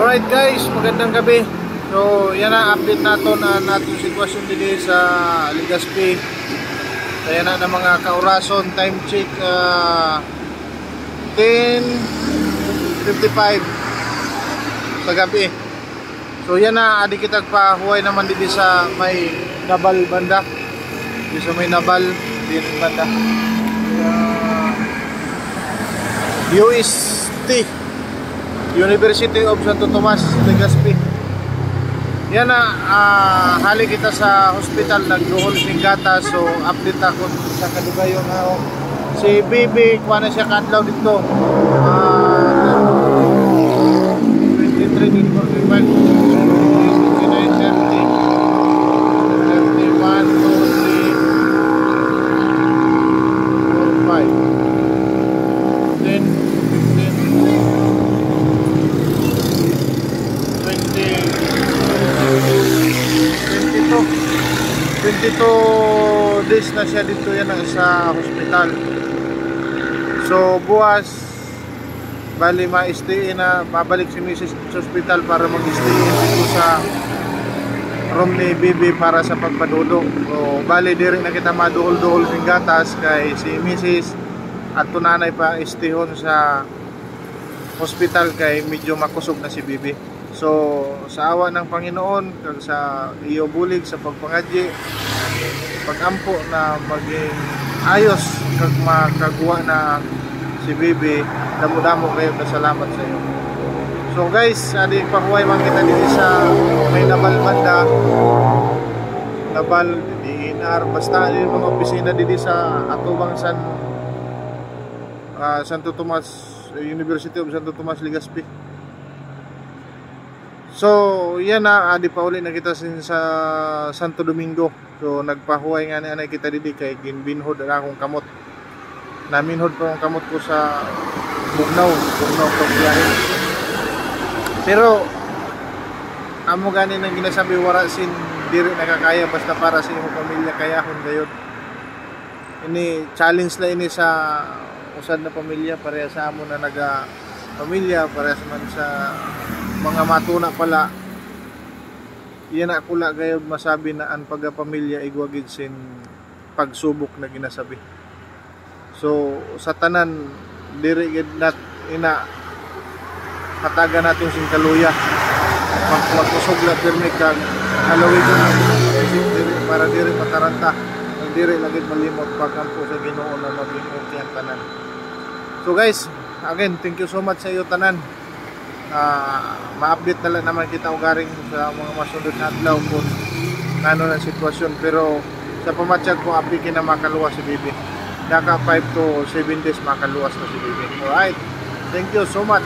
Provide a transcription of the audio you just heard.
Alright guys, magandang gabi. So yan ang update nato na natong sitwasyon dito sa Legazpi. So yan na mga kaurason, time check 10:55 sa gabi. So yan na, adi kita pahuway naman dito sa may Nabal banda. Dito sa may Nabal din banda. UST, University of Santo Tomas, Legazpi. Yan na, hali kita sa hospital, nagduhol sing gata. So update ako sa kadugayon na si Bibi, kuha na siya kadlaw dito 23, 24, 22 days na siya dito yan sa hospital. So buwas bali ma-stay na, babalik si Mrs. sa hospital para mag-stay dito sa room ni Bibi para sa pagpadudong. So bali diri na kita maduhol-duhol sing gatas kay si Mrs. at tunanay pa istihon sa hospital kay medyo makusog na si Bibi. So sa awa ng Panginoon kag sa iyo bulig sa pagpangadyi, pag-ampo na maging ayos kag makagawa na si Bibi, damo-damo kayo na salamat sa iyo. So guys, adi pahuway man kita dito sa may Nabal banda, Nabal, DNR, basta yung mga opisina dito sa atubang Santo Tomas, University of Santo Tomas, Legazpi. So yan na, adi pa uli na kita sa Santo Domingo. So nagpahuway nga ni kita didi kay ginbinhod na akong kamot. Naminhod pa akong kamot ko sa Bugnaw pagbiyahe. Pero amo gani nang ginasabi, wala sin diri nakakaya basta para sa imong pamilya kayahon gayud. Ini challenge la ini sa usad na pamilya, pareha sa amo na naga pamilya, pareha man sa mga matuna pala. Yan ako la gayud masabi na ang pagpamilya igwagid sin pagsubok na ginasabi. So sa tanan diri gid nat ina hatagan natin sin kaluya, magkusog la pirmi kag halawid para diri mataranta, diri lagi malimot pagampo sa Ginoo na maging okay ang tanan. So guys, again, thank you so much sa iyo tanan. Ma-update na lang naman kita ugaring sa mga masunod na adlaw kung ano na sitwasyon. Pero sa pamatyag kung apikin na makaluwas si Bibi, naka 5 to 7 days makaluwas na si Bibi. Alright, thank you so much.